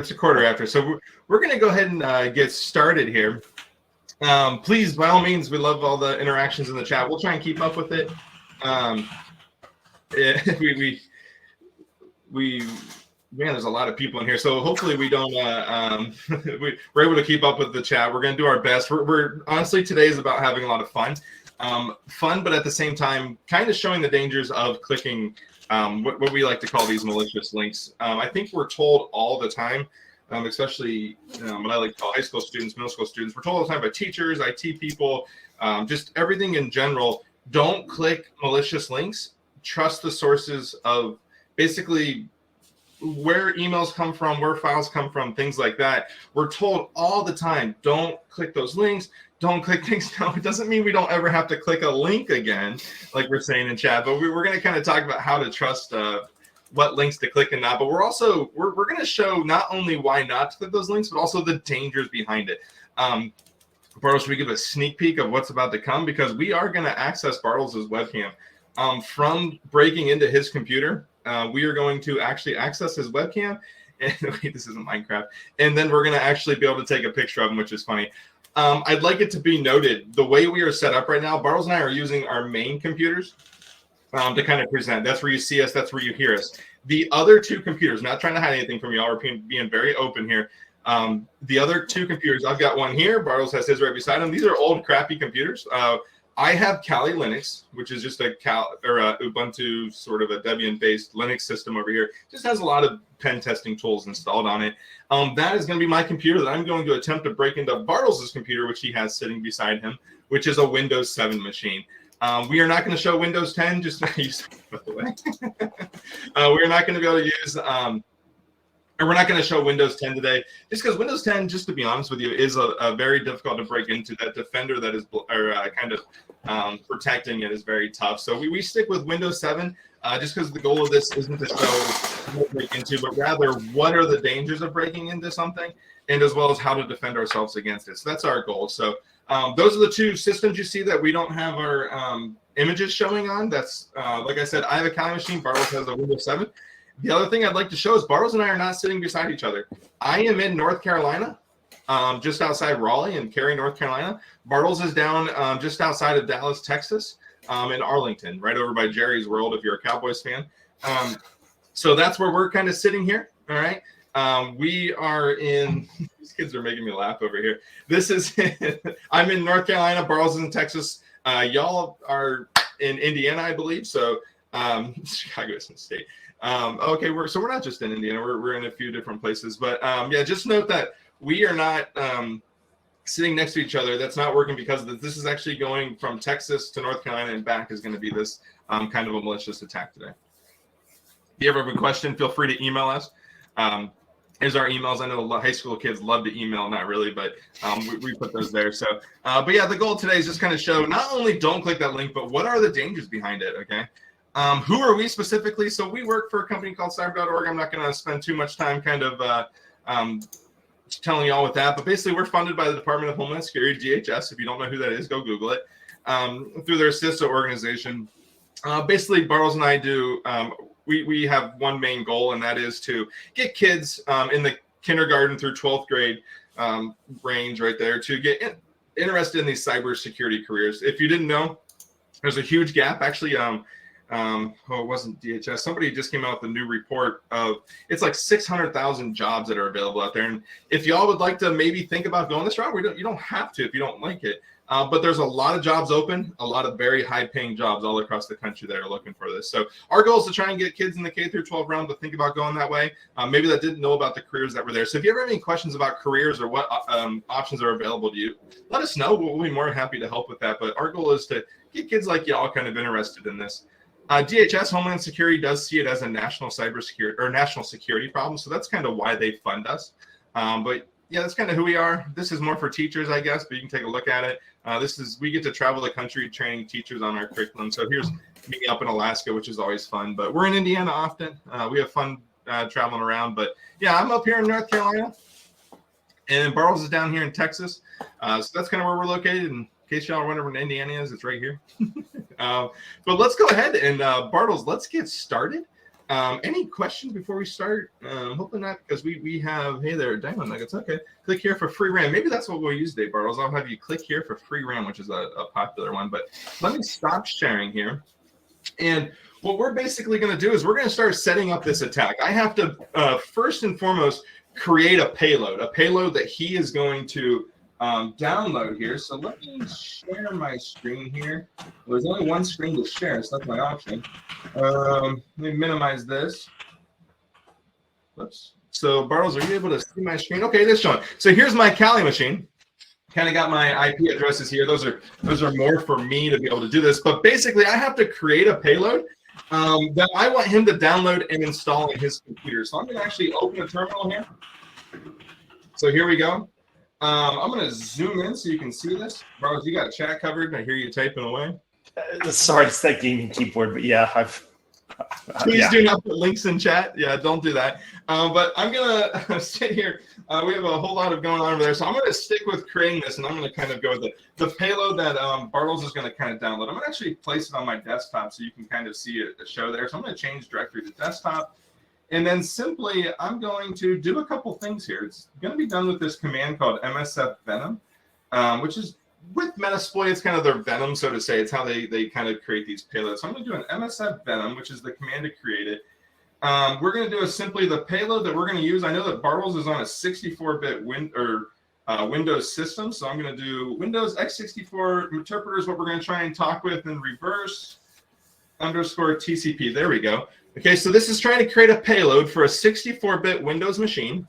It's a quarter after. So we're going to go ahead and get started here. Please, by all means, we love all the interactions in the chat. We'll try and keep up with it. Man, there's a lot of people in here, so hopefully we don't. We're able to keep up with the chat. We're going to do our best. We're honestly, today is about having a lot of fun, but at the same time, kind of showing the dangers of clicking what we like to call these malicious links. I think we're told all the time, especially what I like to call high school students, middle school students. We're told all the time by teachers, IT people, just everything in general. Don't click malicious links. Trust the sources of basically where emails come from, where files come from, things like that. We're told all the time, don't click those links, don't click things. No, it doesn't mean we don't ever have to click a link again, like we're saying in chat, but we're going to kind of talk about how to trust what links to click and not. But we're going to show not only why not to click those links, but also the dangers behind it. Bartles, should we give a sneak peek of what's about to come? Because we are going to access Bartles' webcam from breaking into his computer. We are going to actually access his webcam, and wait, this isn't Minecraft. And then we're going to actually be able to take a picture of him, which is funny. I'd like it to be noted, the way we are set up right now, Bartles and I are using our main computers to kind of present. That's where you see us. That's where you hear us. The other two computers, not trying to hide anything from y'all, we're being very open here. The other two computers, I've got one here. Bartles has his right beside him. These are old, crappy computers. I have Kali Linux, which is just a Ubuntu, sort of a Debian-based Linux system over here. Just has a lot of pen testing tools installed on it. That is going to be my computer that I'm going to attempt to break into Bartles' computer, which he has sitting beside him, which is a Windows 7 machine. We are not going to show Windows 10, just by the way. We are not going to be able to use... And we're not going to show Windows 10 today, just because Windows 10, just to be honest with you, is a very difficult to break into. That defender that is kind of protecting it is very tough. So we stick with Windows 7, just because the goal of this isn't to show what to break into, but rather what are the dangers of breaking into something, and as well as how to defend ourselves against it. So that's our goal. So those are the two systems you see that we don't have our images showing on. That's, like I said, I have a Kali machine. Bartles has a Windows 7. The other thing I'd like to show is Bartles and I are not sitting beside each other. I am in North Carolina, just outside Raleigh and Cary, North Carolina. Bartles is down just outside of Dallas, Texas, in Arlington, right over by Jerry's World, if you're a Cowboys fan. So that's where we're kind of sitting here, all right? We are in – these kids are making me laugh over here. This is – I'm in North Carolina. Bartles is in Texas. Y'all are in Indiana, I believe. So Chicago isn't state. Okay, we're not just in Indiana. We're in a few different places, but yeah, just note that we are not sitting next to each other. That's not working because this is actually going from Texas to North Carolina and back is going to be this kind of a malicious attack today. If you ever have a question, feel free to email us. Here's our emails. I know high school kids love to email, not really, but we put those there. So, but yeah, the goal today is just kind of show not only don't click that link, but what are the dangers behind it, okay? Who are we specifically? So we work for a company called cyber.org. I'm not going to spend too much time kind of telling you all with that, but basically we're funded by the Department of Homeland Security, DHS. If you don't know who that is, go Google it. Through their sister organization. Basically, Bartles and I do, we have one main goal, and that is to get kids in the kindergarten through 12th grade range right there to get interested in these cybersecurity careers. If you didn't know, there's a huge gap. Actually, it wasn't DHS. Somebody just came out with a new report of it's like 600,000 jobs that are available out there. And if y'all would like to maybe think about going this route, you don't have to if you don't like it. But there's a lot of jobs open, a lot of very high-paying jobs all across the country that are looking for this. So our goal is to try and get kids in the K through 12 realm to think about going that way. Maybe that didn't know about the careers that were there. So if you ever have any questions about careers or what options are available to you, let us know. We'll be more than happy to help with that. But our goal is to get kids like y'all kind of interested in this. DHS, Homeland Security, does see it as a national cybersecurity or national security problem. So that's kind of why they fund us. But yeah, that's kind of who we are. This is more for teachers, I guess, but you can take a look at it. We get to travel the country training teachers on our curriculum. So here's me up in Alaska, which is always fun. But we're in Indiana often. We have fun traveling around. But yeah, I'm up here in North Carolina. And Bartles is down here in Texas. So that's kind of where we're located. And in case y'all are wondering where Indiana is, it's right here. But let's go ahead and Bartles, let's get started. Any questions before we start? Hopefully not, because we have, hey there, Diamond Nuggets. Okay, click here for free RAM. Maybe that's what we'll use today, Bartles. I'll have you click here for free RAM, which is a popular one. But let me stop sharing here. And what we're basically going to do is we're going to start setting up this attack. I have to, first and foremost, create a payload that he is going to download here. So let me share my screen here. Well, there's only one screen to share, so that's my option. Let me minimize this. Whoops. So Bartles, are you able to see my screen? Okay, it is showing. So here's my Kali machine. Kind of got my IP addresses here. Those are more for me to be able to do this. But basically, I have to create a payload that I want him to download and install on his computer. So I'm going to actually open a terminal here. So here we go. I'm going to zoom in so you can see this. Bartles, you got chat covered. I hear you typing away. Sorry, it's that gaming keyboard, but yeah, Please do not put links in chat. Yeah, don't do that. But I'm going to sit here. We have a whole lot of going on over there. So I'm going to stick with creating this, and I'm going to kind of go with the payload that Bartles is going to kind of download. I'm going to actually place it on my desktop so you can kind of see it show there. So I'm going to change directory to desktop. And then simply, I'm going to do a couple things here. It's going to be done with this command called MSF Venom, which is with Metasploit, it's kind of their venom, so to say. It's how they kind of create these payloads. So I'm going to do an MSF Venom, which is the command to create it. We're going to do simply the payload that we're going to use. I know that Bartles is on a 64-bit Windows system, so I'm going to do Windows x64 interpreter is what we're going to try and talk with in reverse _ TCP. There we go. Okay, so this is trying to create a payload for a 64-bit Windows machine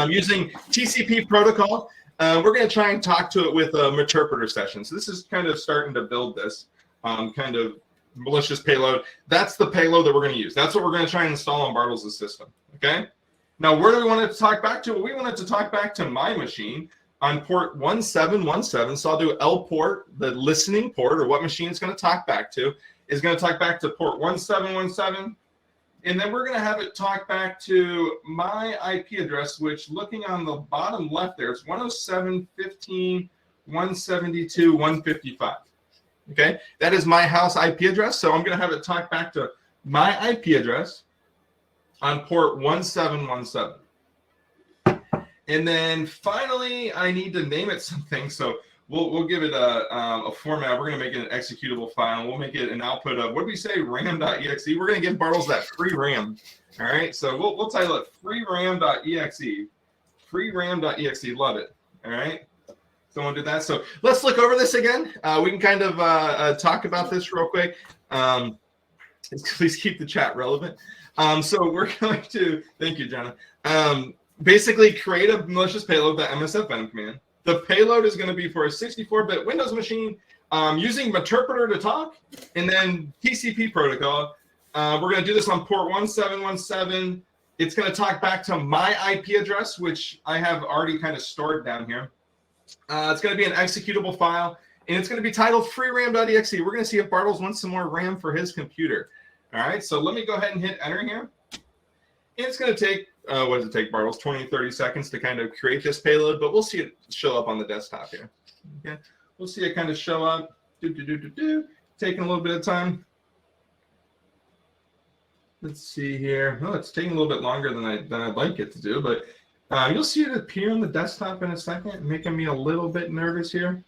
using TCP protocol. We're going to try and talk to it with a interpreter session. So this is kind of starting to build this kind of malicious payload. That's the payload that we're going to use. That's what we're going to try and install on Bartles' system. Okay. Now, where do we want it to talk back to? Well, we want it to talk back to my machine on port 1717. So I'll do L port, the listening port, or what machine it's going to talk back to, is going to talk back to port 1717. And then we're going to have it talk back to my IP address, which, looking on the bottom left there, it's 107.15.172.155. Okay, that is my house IP address. So I'm going to have it talk back to my IP address on port 1717. And then finally, I need to name it something. So we'll give it a format. We're going to make it an executable file. We'll make it an output of, what do we say, ram.exe. We're going to give Bartles that free RAM. All right, so we'll title it free ram.exe. Free ram.exe. Love it. All right. Someone did that. So let's look over this again. We can kind of talk about this real quick. Please keep the chat relevant. So we're going to, thank you, Jenna. Basically create a malicious payload, the MSF Venom command. The payload is going to be for a 64-bit Windows machine using interpreter to talk, and then TCP protocol. We're going to do this on port 1717. It's going to talk back to my IP address, which I have already kind of stored down here. It's going to be an executable file, and it's going to be titled freeram.exe. We're going to see if Bartles wants some more RAM for his computer. All right, so let me go ahead and hit enter here. And it's going to take, what does it take, Bartles? 20, 30 seconds to kind of create this payload, but we'll see it show up on the desktop here. Okay, we'll see it kind of show up. Taking a little bit of time. Let's see here. Oh, it's taking a little bit longer than I'd like it to do, but you'll see it appear on the desktop in a second, making me a little bit nervous here.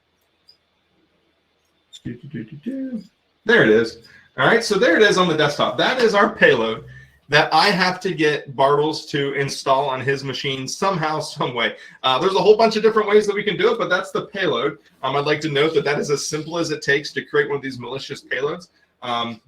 There it is. All right, so there it is on the desktop. That is our payload that I have to get Bartles to install on his machine somehow, some way. There's a whole bunch of different ways that we can do it, but that's the payload. I'd like to note that is as simple as it takes to create one of these malicious payloads.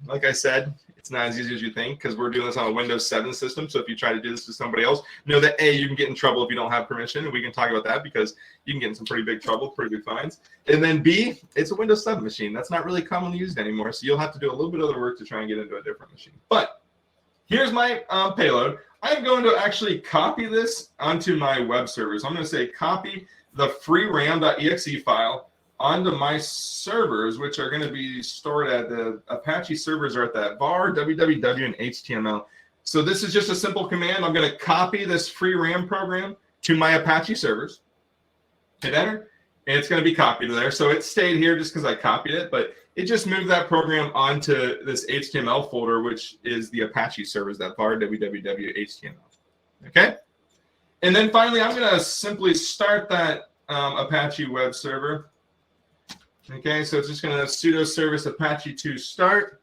Like I said, it's not as easy as you think, because we're doing this on a Windows 7 system. So if you try to do this to somebody else, know that A, you can get in trouble if you don't have permission, and we can talk about that because you can get in some pretty big trouble, pretty big fines. And then B, it's a Windows 7 machine. That's not really commonly used anymore, so you'll have to do a little bit of the work to try and get into a different machine. But here's my payload. I'm going to actually copy this onto my web servers. I'm going to say copy the freeram.exe file onto my servers, which are going to be stored at the Apache servers, are at that var, www, and HTML. So this is just a simple command. I'm going to copy this free RAM program to my Apache servers, hit enter, and it's going to be copied there. So it stayed here just because I copied it, but it just moved that program onto this HTML folder, which is the Apache servers, that var www.html. Okay? And then finally, I'm going to simply start that Apache web server. Okay, so it's just going to sudo service apache2 start.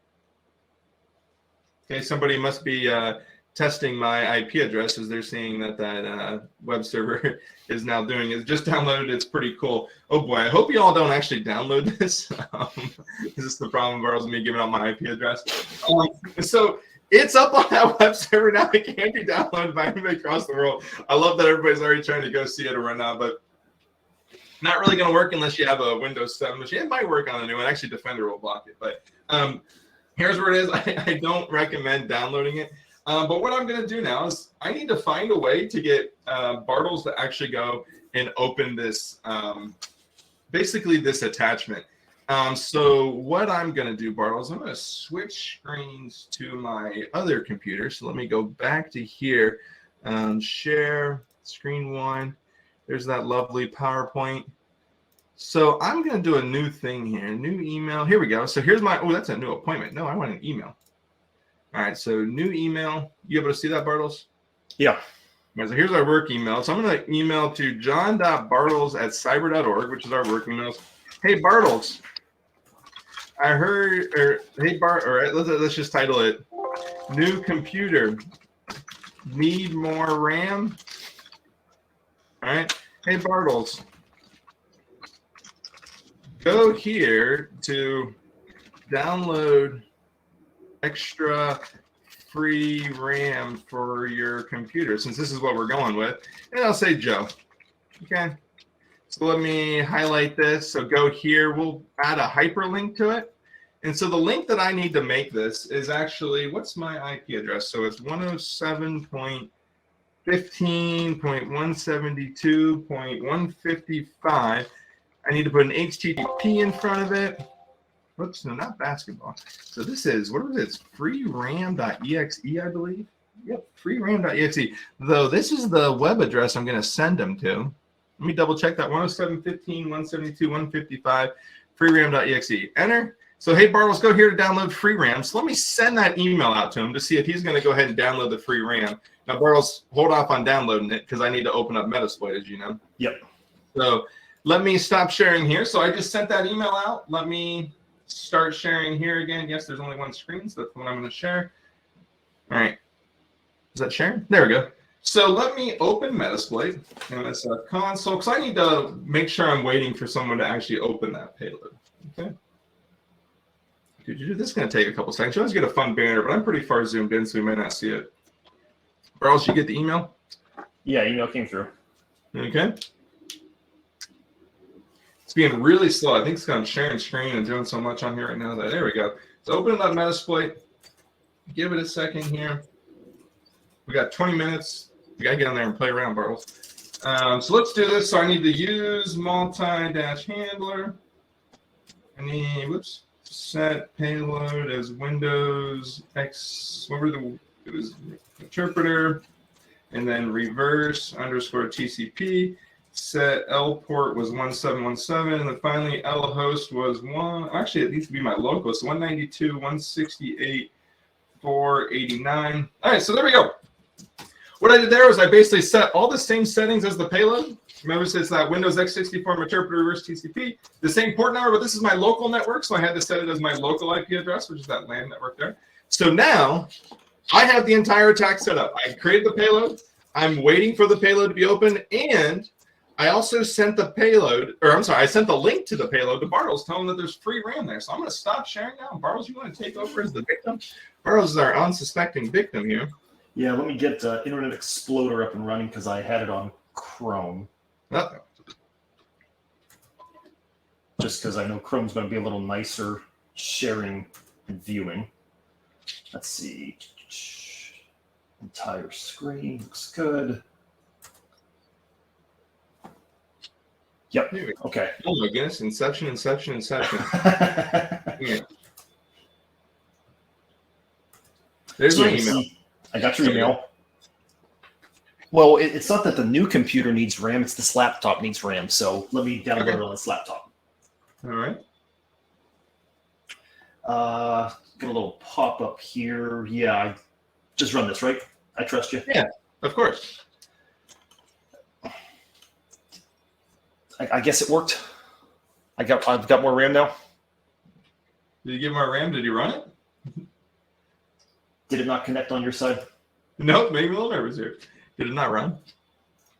Okay, somebody must be testing my IP address as they're seeing that web server is now doing it. Just downloaded. It's pretty cool. Oh boy, I hope you all don't actually download this. This is the problem, Bartles, me giving out my IP address. So it's up on that web server now. It can't be downloaded by anybody across the world. I love that everybody's already trying to go see it right now, but not really going to work unless you have a Windows 7 machine. It might work on a new one. Actually, Defender will block it. But here's where it is. I don't recommend downloading it. But what I'm going to do now is I need to find a way to get Bartles to actually go and open this, basically this attachment. So what I'm going to do, Bartles, I'm going to switch screens to my other computer. So let me go back to here, share screen one. There's that lovely PowerPoint. So I'm going to do a new thing here, new email. Here we go. So here's my, oh, that's a new appointment. No, I want an email. All right, so new email. You able to see that, Bartles? Yeah. All right, so here's our work email. So I'm going to email to john.bartles@cyber.org, which is our work emails. Hey, Bartles, I heard, or hey, Bart, all right, let's just title it, new computer, need more RAM? All right, hey, Bartles, go here to download extra free RAM for your computer, since this is what we're going with. And I'll say Joe. Okay. So let me highlight this. So go here. We'll add a hyperlink to it. And so the link that I need to make this is actually, what's my IP address? So it's 107.15.172.155. I need to put an HTTP in front of it. Whoops, no, not basketball. So this is, what is it? It's freeram.exe, I believe. Yep, freeram.exe. Though this is the web address I'm going to send them to. Let me double check that. 107.15.172.155, freeram.exe. Enter. So, hey, Bartles, go here to download free RAM. So let me send that email out to him to see if he's going to go ahead and download the free RAM. Now, Bartles, hold off on downloading it because I need to open up Metasploit, as you know. Yep. So let me stop sharing here. So I just sent that email out. Let me start sharing here again. Yes, there's only one screen, so that's what I'm going to share. All right. Is that sharing? There we go. So let me open Metasploit and it's a console because I need to make sure I'm waiting for someone to actually open that payload. Okay. This is going to take a couple seconds. You always get a fun banner, but I'm pretty far zoomed in, so we may not see it. Or else you get the email? Yeah, email came through. Okay. It's being really slow. I think it's kind of sharing screen and doing so much on here right now. There we go. So open up Metasploit. Give it a second here. We got 20 minutes. We got to get on there and play around, Bartles. So let's do this. So I need to use multi-handler. I need, whoops, set payload as Windows X, it was interpreter, and then reverse _ TCP. Set L port was 1717, and then finally L host was actually it needs to be my local, so 192.168.489. All right, so there we go. What I did there was I basically set all the same settings as the payload. Remember, it's that Windows x64 interpreter reverse TCP, the same port number, but this is my local network, so I had to set it as my local IP address, which is that LAN network there. So now I have the entire attack set up. I created the payload. I'm waiting for the payload to be open, and I also sent the payload, or I'm sorry, I sent the link to the payload to Bartles, telling them that there's free RAM there. So I'm going to stop sharing now. Bartles, you want to take over as the victim? Bartles is our unsuspecting victim here. Yeah, let me get Internet Explorer up and running because I had it on Chrome. Uh-oh. Just because I know Chrome's going to be a little nicer sharing and viewing. Let's see. Entire screen looks good. Yep. Okay. Oh my goodness! Inception. Yeah. There's my email. I got your email. Well, it's not that the new computer needs RAM, it's this laptop needs RAM. So let me download it on this laptop. All right. Get a little pop-up here. Yeah, I just run this, right? I trust you. Yeah, of course. I guess it worked. I've got more RAM now. Did you give him our RAM? Did you run it? Did it not connect on your side? Nope, made me a little nervous here. Did it not run?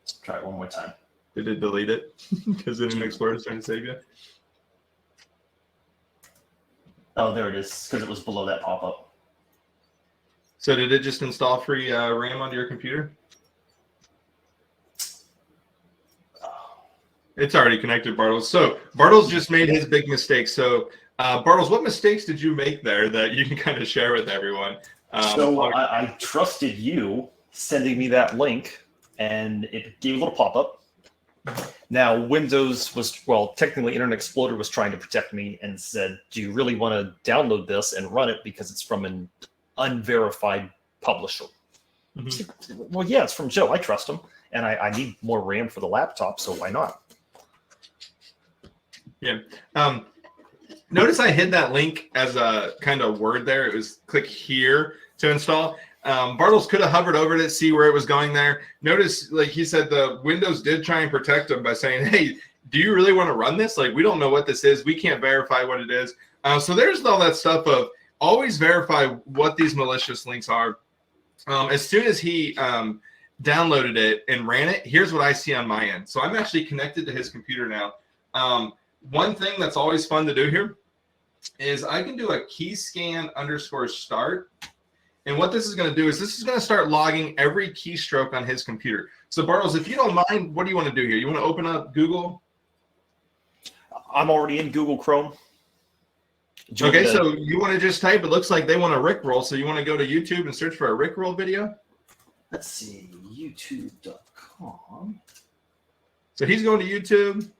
Let's try it one more time. Did it delete it? Because Internet Explorer is trying to save you. Oh, there it is, because it was below that pop-up. So did it just install free RAM onto your computer? It's already connected, Bartles. So Bartles just made his big mistake. So Bartles, what mistakes did you make there that you can kind of share with everyone? I trusted you sending me that link, and it gave a little pop-up. Now, Windows was, well, technically Internet Explorer was trying to protect me and said, do you really want to download this and run it because it's from an unverified publisher? Mm-hmm. Well, yeah, it's from Joe. I trust him, and I need more RAM for the laptop, so why not? Yeah. Notice I hid that link as a kind of word there. It was click here to install. Bartles could have hovered over it, see where it was going there. Notice, like he said, the Windows did try and protect him by saying, hey, do you really want to run this? Like, we don't know what this is. We can't verify what it is. So there's all that stuff of always verify what these malicious links are. As soon as he downloaded it and ran it, here's what I see on my end. So I'm actually connected to his computer now. One thing that's always fun to do here is I can do a key scan _start. And what this is going to do is this is going to start logging every keystroke on his computer. So Bartles, if you don't mind, what do you want to do here? You want to open up Google? I'm already in Google Chrome. Okay, so you want to just type, it looks like they want a Rickroll. So you want to go to YouTube and search for a Rickroll video? Let's see, youtube.com. So he's going to YouTube.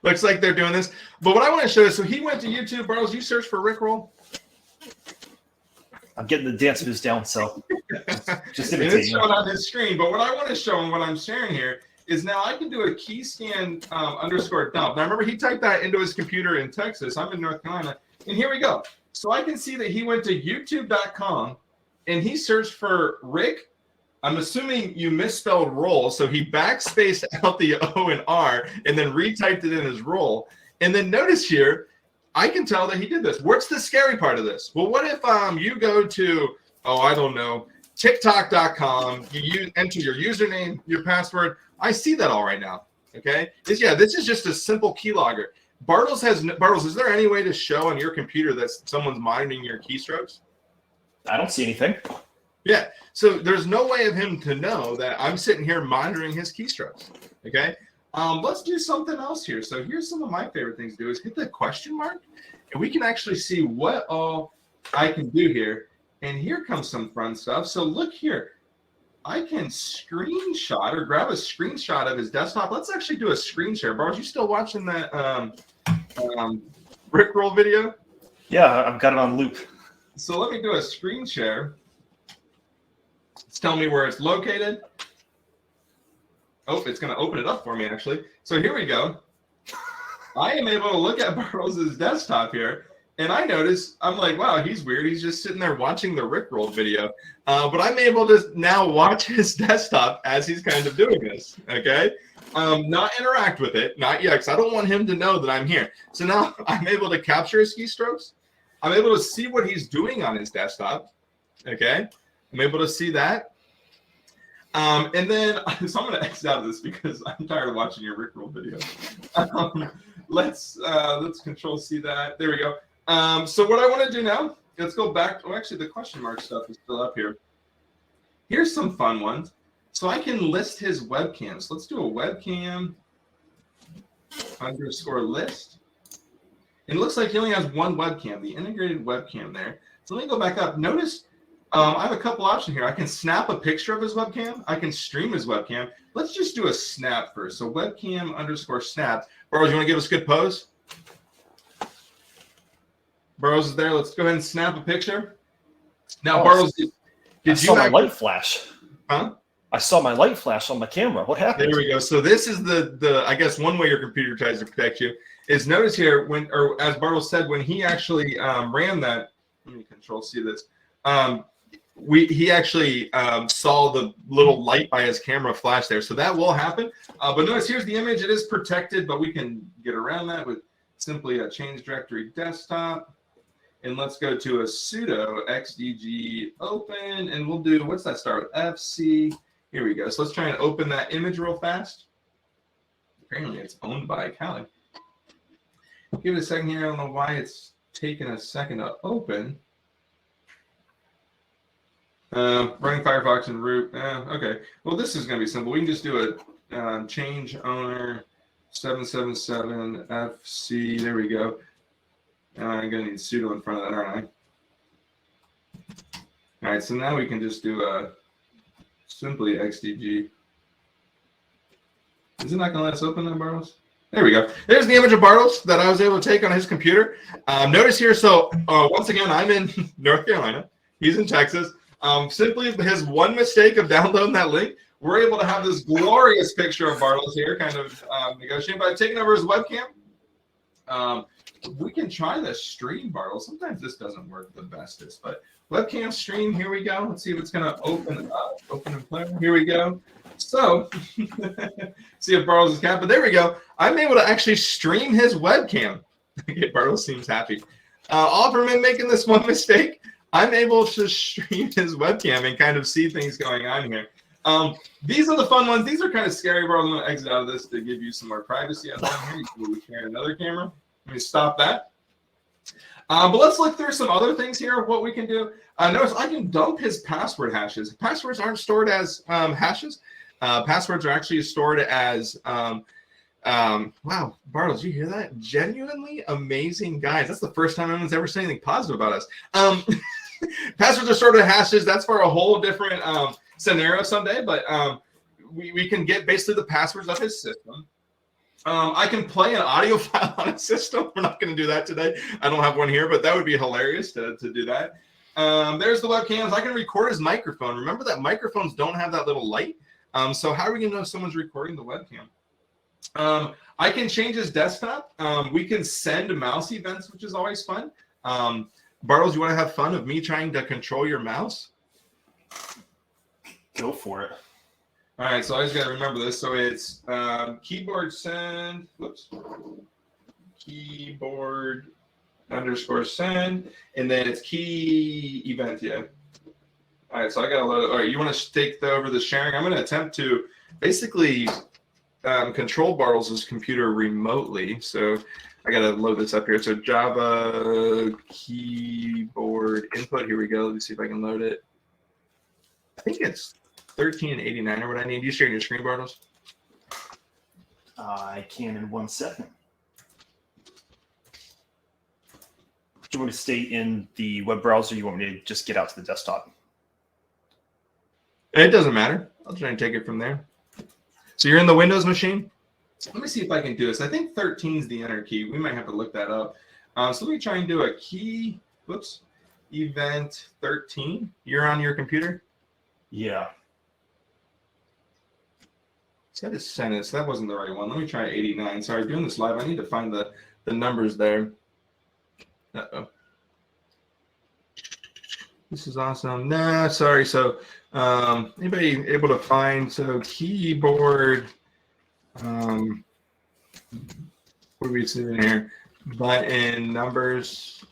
Looks like they're doing this. But what I want to show you, so he went to YouTube. Bartles, you search for Rickroll. I'm getting the dance moves down, so just it's showing on his screen. But what I want to show and what I'm sharing here is now I can do a key scan _dump. Now remember, he typed that into his computer in Texas. I'm in North Carolina. And here we go. So I can see that he went to youtube.com and he searched for Rick. I'm assuming you misspelled roll, so he backspaced out the O and R and then retyped it in his roll. And then notice here, I can tell that he did this. What's the scary part of this? Well, what if you go to, I don't know, TikTok.com, you enter your username, your password. I see that all right now, okay? This is just a simple keylogger. Bartles, is there any way to show on your computer that someone's monitoring your keystrokes? I don't see anything. Yeah, so there's no way of him to know that I'm sitting here monitoring his keystrokes, okay? Let's do something else here. So here's some of my favorite things to do is hit the question mark, and we can actually see what all I can do here. And here comes some fun stuff. So look here. I can screenshot or grab a screenshot of his desktop. Let's actually do a screen share. Bartles, you still watching that Rickroll video? Yeah, I've got it on loop. So let me do a screen share. It's telling me where it's located. Oh, it's going to open it up for me, actually. So here we go. I am able to look at Bartles' desktop here, and I notice, I'm like, wow, he's weird. He's just sitting there watching the Rickroll video. But I'm able to now watch his desktop as he's kind of doing this, okay? Not interact with it, not yet, because I don't want him to know that I'm here. So now I'm able to capture his keystrokes. I'm able to see what he's doing on his desktop, okay? I'm able to see that. And then, so I'm going to exit out of this because I'm tired of watching your Rickroll video. Let's control C that. There we go. So what I want to do now, let's go back. Oh, actually, the question mark stuff is still up here. Here's some fun ones. So I can list his webcams. Let's do a webcam _list. And it looks like he only has one webcam, the integrated webcam there. So let me go back up. Notice I have a couple options here. I can snap a picture of his webcam. I can stream his webcam. Let's just do a snap first. So webcam _snap. Bartles, you want to give us a good pose? Burrows is there. Let's go ahead and snap a picture. Now, Oh, Burrows, I did saw you my light flash. Huh? I saw my light flash on my camera. What happened? There we go. So this is the I guess one way your computer tries to protect you is notice here when, or as Bartles said, when he actually ran that. Let me Control C this. He actually saw the little light by his camera flash there. So that will happen. But notice here's the image. It is protected, but we can get around that with simply a change directory desktop. And let's go to a sudo xdg open, and we'll do, what's that start with? FC. Here we go. So let's try and open that image real fast. Apparently it's owned by Kali. Give it a second here. I don't know why it's taking a second to open. Running Firefox and root. Okay. Well, this is going to be simple. We can just do a change owner 777 FC. There we go. I'm going to need sudo in front of that, aren't I? All right. So now we can just do simply xdg. Is it not going to let us open that, Bartles? There we go. There's the image of Bartles that I was able to take on his computer. Notice here, so once again, I'm in North Carolina. He's in Texas. Simply his one mistake of downloading that link, we're able to have this glorious picture of Bartles here, kind of negotiating. But I've taken over his webcam. We can try the stream, Bartles. Sometimes this doesn't work the bestest, but webcam stream, here we go. Let's see if it's going to open up. Open and play. Here we go. So, see if Bartles is cat, but there we go. I'm able to actually stream his webcam. Bartles seems happy. All from him making this one mistake, I'm able to stream his webcam and kind of see things going on here. These are the fun ones. These are kind of scary, Bartles. I'm going to exit out of this to give you some more privacy. Here, we share another camera. Let me stop that. But let's look through some other things here of what we can do. Notice I can dump his password hashes. Passwords aren't stored as hashes. Passwords are actually stored as, wow, Bartles, you hear that? Genuinely amazing guys. That's the first time anyone's ever said anything positive about us. Passwords are stored as hashes. That's for a whole different scenario someday, but we can get basically the passwords of his system. I can play an audio file on a system. We're not going to do that today. I don't have one here, but that would be hilarious to do that. There's the webcams. I can record his microphone. Remember that microphones don't have that little light. So how are we going to know if someone's recording the webcam? I can change his desktop. We can send mouse events, which is always fun. Bartles, you want to have fun of me trying to control your mouse? Go for it. All right, so I just got to remember this. So it's keyboard send, whoops, keyboard _ send, and then it's key event, yeah. All right, so I got to load it. All right, you want to take over the sharing? I'm going to attempt to basically control Bartles' computer remotely. So I got to load this up here. So Java keyboard input, here we go. Let me see if I can load it. I think it's 1389 or what I need. You sharing your screen, Bartles? I can in 1 second. Do you want me to stay in the web browser? Or you want me to just get out to the desktop? It doesn't matter. I'll try and take it from there. So you're in the Windows machine? Let me see if I can do this. I think 13 is the enter key. We might have to look that up. So let me try and do a key, whoops, event 13. You're on your computer? Yeah. So I just sent it. So that wasn't the right one. Let me try 89. Sorry, doing this live. I need to find the numbers there. Uh-oh. This is awesome. Nah, sorry. So anybody able to find, so keyboard, what are we seeing here? Button numbers.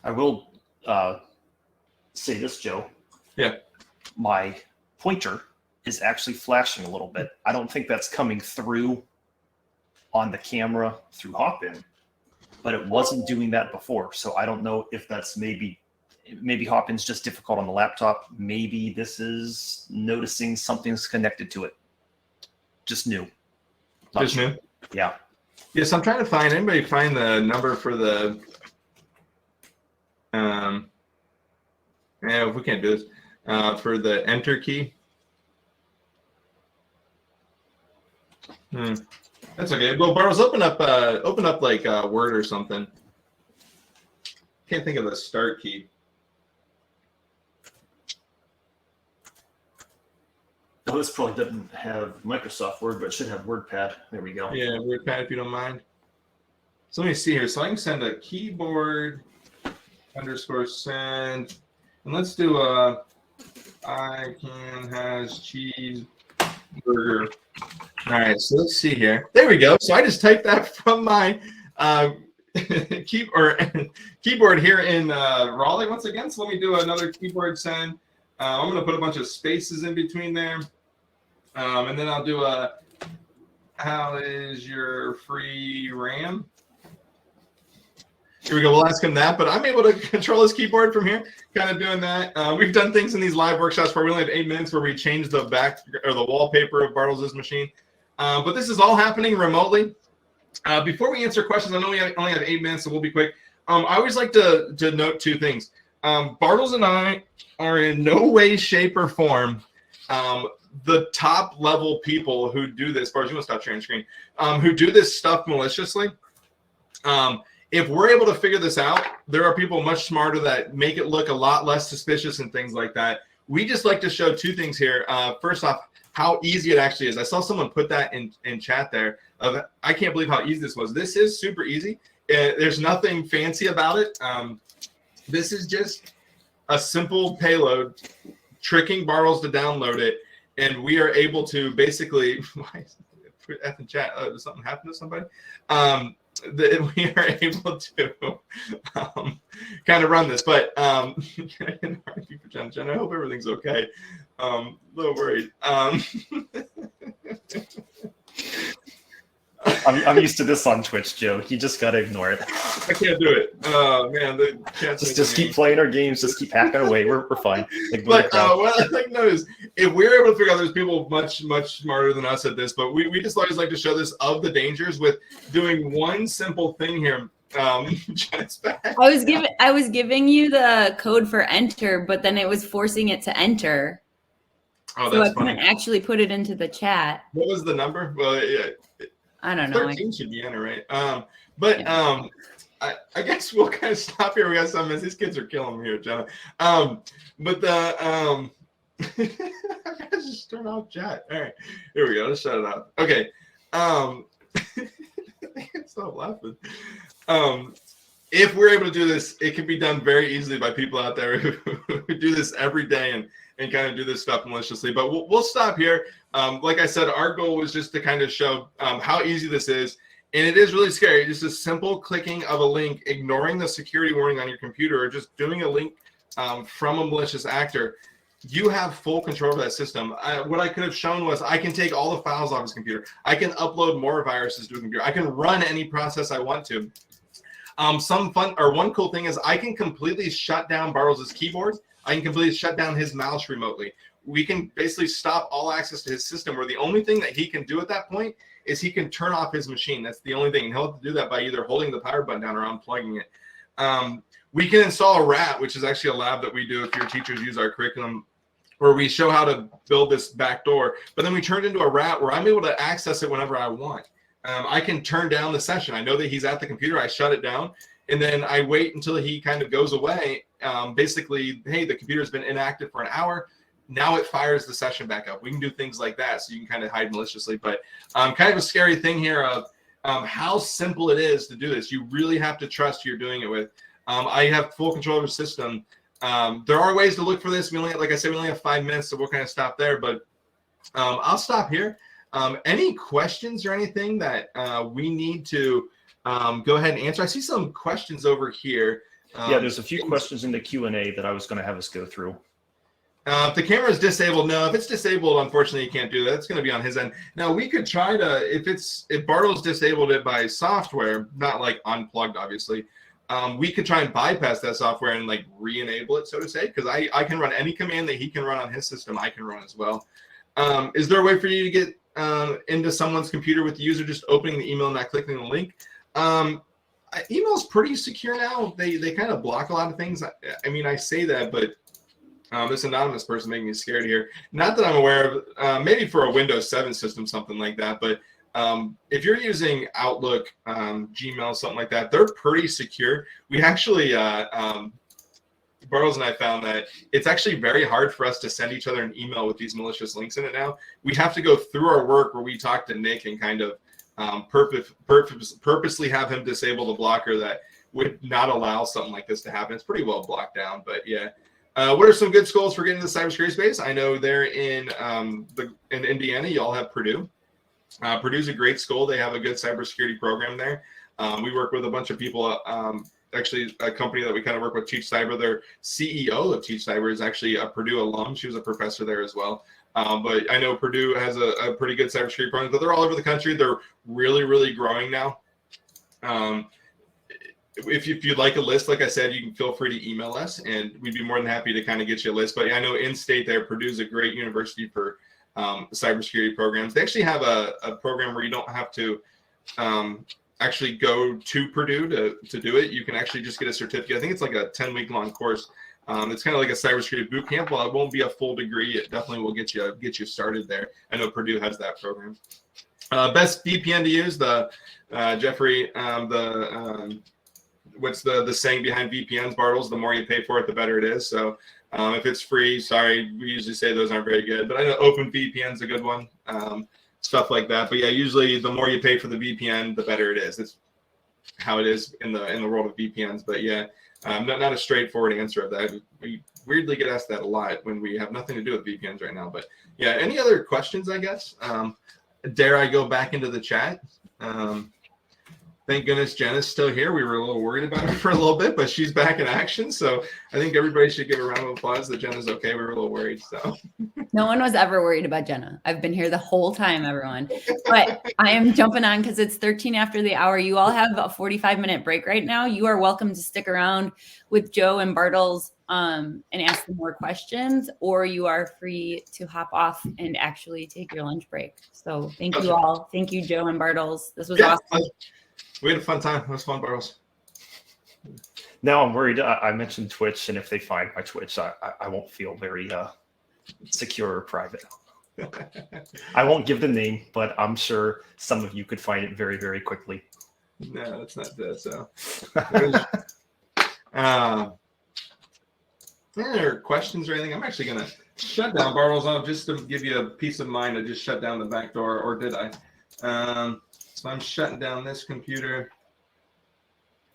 I will say this, Joe. Yeah. My pointer is actually flashing a little bit. I don't think that's coming through on the camera through Hopin, but it wasn't doing that before. So I don't know if that's maybe Hopin's just difficult on the laptop. Maybe this is noticing something's connected to it. Just new. Just new? Yeah. Yes, I'm trying to find, anybody find the number for the, yeah, if we can't do this, for the enter key. That's okay. Well, Bartles, open up like Word or something. can't think of the start key. Oh, this probably doesn't have Microsoft Word, but it should have WordPad. There we go. Yeah, WordPad if you don't mind. So let me see here. So I can send a keyboard _ send, and let's do a I can has cheeseburger. All right, so let's see here. There we go. So I just typed that from my keyboard here in Raleigh once again. So let me do another keyboard send. I'm going to put a bunch of spaces in between there. And then I'll do a how is your free RAM? Here we go. We'll ask him that, but I'm able to control his keyboard from here, kind of doing that. We've done things in these live workshops where we only have 8 minutes where we change the back or the wallpaper of Bartles' machine. But this is all happening remotely. Before we answer questions, I know we only have 8 minutes, so we'll be quick. I always like to note 2 things. Bartles and I are in no way, shape, or form the top level people who do this. Bartles, you want to stop sharing screen? Who do this stuff maliciously. If we're able to figure this out, there are people much smarter that make it look a lot less suspicious and things like that. We just like to show 2 things here. First off, how easy it actually is. I saw someone put that in chat there. I can't believe how easy this was. This is super easy. There's nothing fancy about it. This is just a simple payload, tricking Bartles to download it, and we are able to basically why is it F in chat? Did something happen to somebody? We are able to kind of run this, but I hope everything's okay. A little worried. I'm used to this on Twitch, Joe. You just gotta ignore it. I can't do it. Oh man, the chat's just keep playing our games. Just keep hacking away. We're fine. But what I like to notice, if we're able to figure out, there's people much smarter than us at this. But we just always like to show this of the dangers with doing one simple thing here. Chat's back. I was giving you the code for enter, but then it was forcing it to enter. Oh, so that's I funny. couldn't actually put it into the chat. What was the number? Well, yeah. I don't know. 13 should be enter, right? I guess we'll kind of stop here. We got some minutes. These kids are killing me here, John. But the I gotta just turn off chat. All right, here we go. Let's shut it off. Okay. I can't stop laughing. If we're able to do this, it can be done very easily by people out there who do this every day and kind of do this stuff maliciously. But we'll stop here. Like I said, our goal was just to kind of show how easy this is. And it is really scary. Just a simple clicking of a link, ignoring the security warning on your computer, or just doing a link from a malicious actor. You have full control of that system. What I could have shown was I can take all the files off his computer. I can upload more viruses to a computer. I can run any process I want to. One cool thing is I can completely shut down Bartles' keyboard. I can completely shut down his mouse remotely. We can basically stop all access to his system, where the only thing that he can do at that point is he can turn off his machine. That's the only thing. And he'll have to do that by either holding the power button down or unplugging it. We can install a RAT, which is actually a lab that we do if your teachers use our curriculum, where we show how to build this back door. But then we turn it into a RAT where I'm able to access it whenever I want. I can turn down the session. I know that he's at the computer. I shut it down, and then I wait until he kind of goes away. Basically, hey, the computer's been inactive for an hour. Now it fires the session back up. We can do things like that, so you can kind of hide maliciously. But kind of a scary thing here of how simple it is to do this. You really have to trust who you're doing it with. I have full control of the system. There are ways to look for this. Like I said, we only have 5 minutes, so we'll kind of stop there. But I'll stop here. Any questions or anything that we need to go ahead and answer? I see some questions over here. Yeah, there's a few questions in the Q&A that I was going to have us go through. If the camera is disabled, no. If it's disabled, unfortunately, you can't do that. It's going to be on his end. Now, we could try to, if Bartles disabled it by software, not like unplugged, obviously, we could try and bypass that software and like re-enable it, so to say, because I can run any command that he can run on his system. I can run as well. Is there a way for you to get into someone's computer with the user just opening the email and not clicking the link? Email's pretty secure now. They kind of block a lot of things. I mean, I say that, but this anonymous person making me scared here. Not that I'm aware of. Maybe for a Windows 7 system, something like that. But If you're using Outlook, Gmail, something like that, they're pretty secure. We actually, Bartles and I found that it's actually very hard for us to send each other an email with these malicious links in it now. We have to go through our work where we talk to Nick and kind of purposely have him disable the blocker that would not allow something like this to happen. It's pretty well blocked down, but yeah. What are some good schools for getting into the cybersecurity space? I know they're in Indiana. Y'all have Purdue. Purdue's a great school. They have a good cybersecurity program there. We work with a bunch of people. Actually, a company that we kind of work with, Teach Cyber. Their CEO of Teach Cyber is actually a Purdue alum. She was a professor there as well. But I know Purdue has a pretty good cybersecurity program. But they're all over the country. They're really, really growing now. If you'd like a list, like I said, you can feel free to email us, and we'd be more than happy to kind of get you a list. But I know in-state there, Purdue's a great university for cybersecurity programs. They actually have a program where you don't have to actually go to Purdue to do it. You can actually just get a certificate. I think it's like a 10-week long course. It's kind of like a cybersecurity boot camp. Well, it won't be a full degree. It definitely will get you started there. I know Purdue has that program. Best VPN to use, Jeffrey, what's the saying behind VPNs, Bartles? The more you pay for it, the better it is. So if it's free, sorry, we usually say those aren't very good, but I know OpenVPN's a good one, stuff like that. But yeah, usually the more you pay for the VPN, the better it is. It's how it is in the world of VPNs. But yeah, not a straightforward answer of that. We weirdly get asked that a lot when we have nothing to do with VPNs right now. But yeah, any other questions, I guess? Dare I go back into the chat? Thank goodness Jenna's still here. We were a little worried about her for a little bit, but she's back in action. So I think everybody should give a round of applause that Jenna's okay. We were a little worried. So No one was ever worried about Jenna. I've been here the whole time, everyone. But I am jumping on because it's 13 after the hour. You all have a 45-minute break right now. You are welcome to stick around with Joe and Bartles and ask them more questions, or you are free to hop off and actually take your lunch break. So thank you all. Thank you, Joe and Bartles. This was awesome. We had a fun time. It was fun, Bartles. Now I'm worried. I mentioned Twitch, and if they find my Twitch, I won't feel very secure or private. I won't give the name, but I'm sure some of you could find it very, very quickly. No, that's not that. So, any other questions or anything? I'm actually going to shut down Bartles off just to give you a peace of mind. I just shut down the back door, or did I? So I'm shutting down this computer.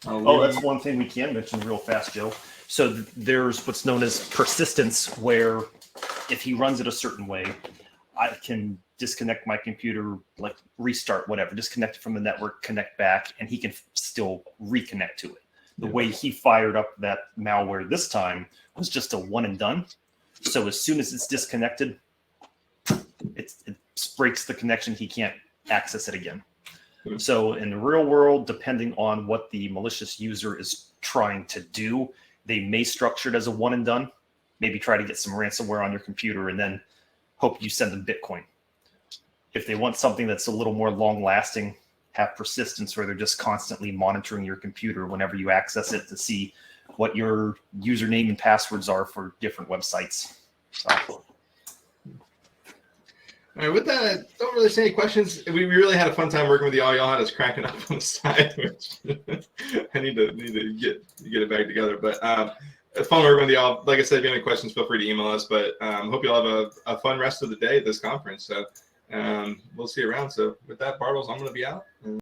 That's one thing we can mention real fast, Joe. So there's what's known as persistence, where if he runs it a certain way, I can disconnect my computer, like restart, whatever, disconnect it from the network, connect back, and he can still reconnect to it. The way he fired up that malware this time was just a one and done. So as soon as it's disconnected, it breaks the connection. He can't access it again. So in the real world, depending on what the malicious user is trying to do, they may structure it as a one and done, maybe try to get some ransomware on your computer and then hope you send them Bitcoin. If they want something that's a little more long lasting, have persistence where they're just constantly monitoring your computer whenever you access it to see what your username and passwords are for different websites. So. All right, with that, I don't really see any questions. We really had a fun time working with y'all. Y'all had us cracking up on the side, which I need to get it back together. But fun working with y'all. Like I said, if you have any questions, feel free to email us. But hope y'all have a fun rest of the day at this conference. So we'll see you around. So with that, Bartles, I'm going to be out.